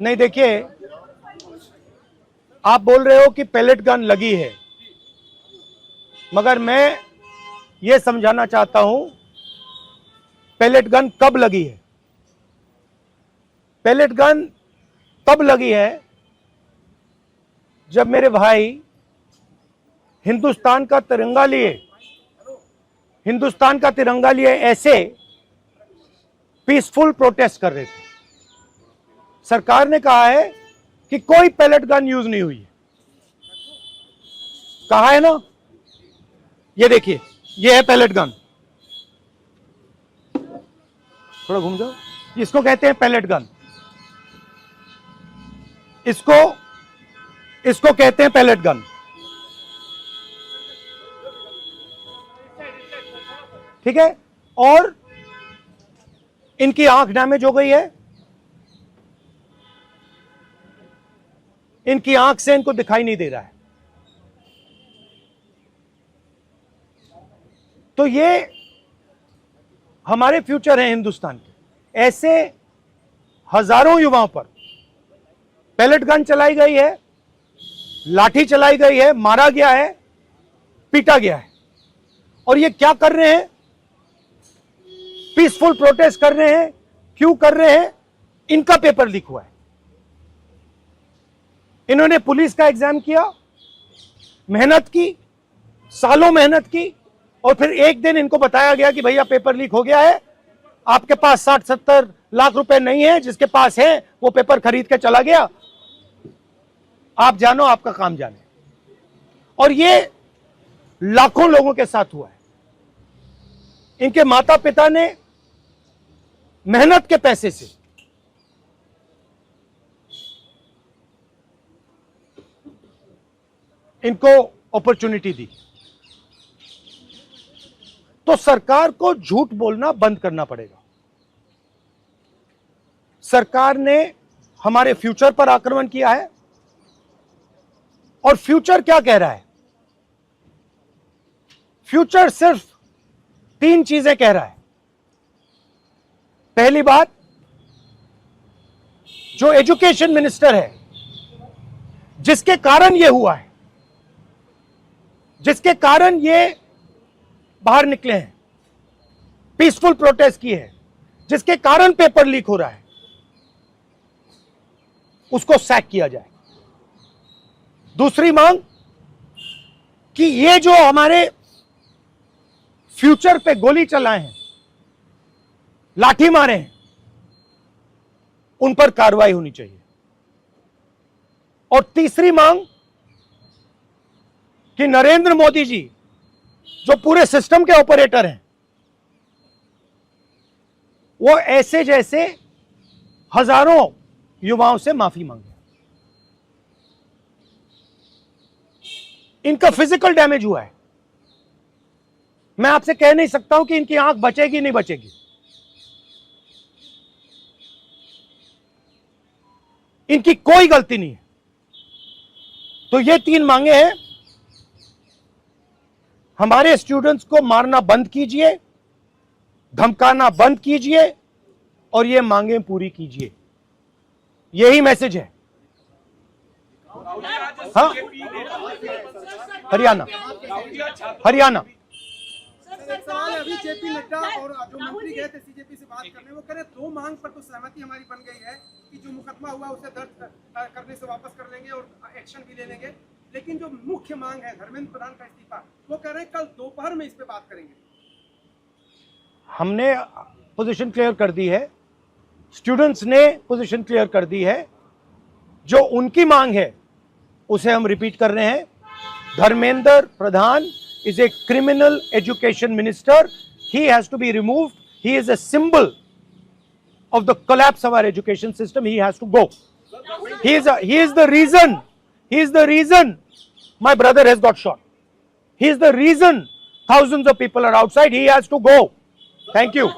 नहीं, देखिए, आप बोल रहे हो कि पैलेट गन लगी है, मगर मैं ये समझाना चाहता हूं पैलेट गन कब लगी है। पैलेट गन तब लगी है जब मेरे भाई हिंदुस्तान का तिरंगा लिए ऐसे पीसफुल प्रोटेस्ट कर रहे थे। सरकार ने कहा है कि कोई पैलेट गन यूज नहीं हुई है, कहा है ना। ये देखिए, ये है पैलेट गन, थोड़ा घूम जाओ। इसको कहते हैं पैलेट गन, इसको कहते हैं पैलेट गन। ठीक है, और इनकी आंख डैमेज हो गई है, इनकी आंख से इनको दिखाई नहीं दे रहा है। तो ये हमारे फ्यूचर हैं हिंदुस्तान के। ऐसे हजारों युवाओं पर पैलेट गन चलाई गई है, लाठी चलाई गई है, मारा गया है, पीटा गया है। और ये क्या कर रहे हैं? पीसफुल प्रोटेस्ट कर रहे हैं। क्यों कर रहे हैं? इनका पेपर लीक हुआ है। इन्होंने पुलिस का एग्जाम किया, मेहनत की, सालों मेहनत की, और फिर एक दिन इनको बताया गया कि भैया पेपर लीक हो गया है, आपके पास 60-70 लाख रुपए नहीं है, जिसके पास है वो पेपर खरीद के चला गया, आप जानो, आपका काम जाने। और ये लाखों लोगों के साथ हुआ है। इनके माता पिता ने मेहनत के पैसे से इनको अपॉर्चुनिटी दी। तो सरकार को झूठ बोलना बंद करना पड़ेगा। सरकार ने हमारे फ्यूचर पर आक्रमण किया है, और फ्यूचर क्या कह रहा है? फ्यूचर सिर्फ 3 चीजें कह रहा है। पहली बात, जो एजुकेशन मिनिस्टर है, जिसके कारण यह हुआ है, जिसके कारण ये बाहर निकले हैं, पीसफुल प्रोटेस्ट की है, जिसके कारण पेपर लीक हो रहा है, उसको सैक किया जाए। दूसरी मांग कि ये जो हमारे फ्यूचर पे गोली चलाए हैं, लाठी मारे हैं, उन पर कार्रवाई होनी चाहिए। और तीसरी मांग कि नरेंद्र मोदी जी, जो पूरे सिस्टम के ऑपरेटर हैं, वो ऐसे जैसे हजारों युवाओं से माफी मांगे। इनका फिजिकल डैमेज हुआ है। मैं आपसे कह नहीं सकता हूं कि इनकी आंख बचेगी नहीं बचेगी। इनकी कोई गलती नहीं है। तो ये 3 मांगे हैं। हमारे स्टूडेंट्स को मारना बंद कीजिए, धमकाना बंद कीजिए, और ये मांगे पूरी कीजिए। यही मैसेज है। हाँ, हरियाणा सवाल है, अभी जेपी नड्डा और जो मंत्री गए थे सीजेपी से बात करने, वो कह रहे 2 मांग पर तो सहमति हमारी बन गई है कि जो मुकदमा हुआ उसे दर्ज करने से वापस कर लेंगे और एक्शन भी ले लेंगे, लेकिन जो मुख्य मांग है धर्मेंद्र प्रधान का इस्तीफा, वो कह रहे हैं कल दोपहर में इस पे बात करेंगे। हमने पोजीशन क्लियर कर दी है, स्टूडेंट्स ने पोजीशन क्लियर कर दी है। जो उनकी मांग है उसे हम रिपीट कर रहे हैं। Dharmendra Pradhan is a criminal education minister. He has to be removed. He is a symbol of the collapse of our education system. He has to go. He is the reason my brother has got shot. He is the reason thousands of people are outside. He has to go. Thank you.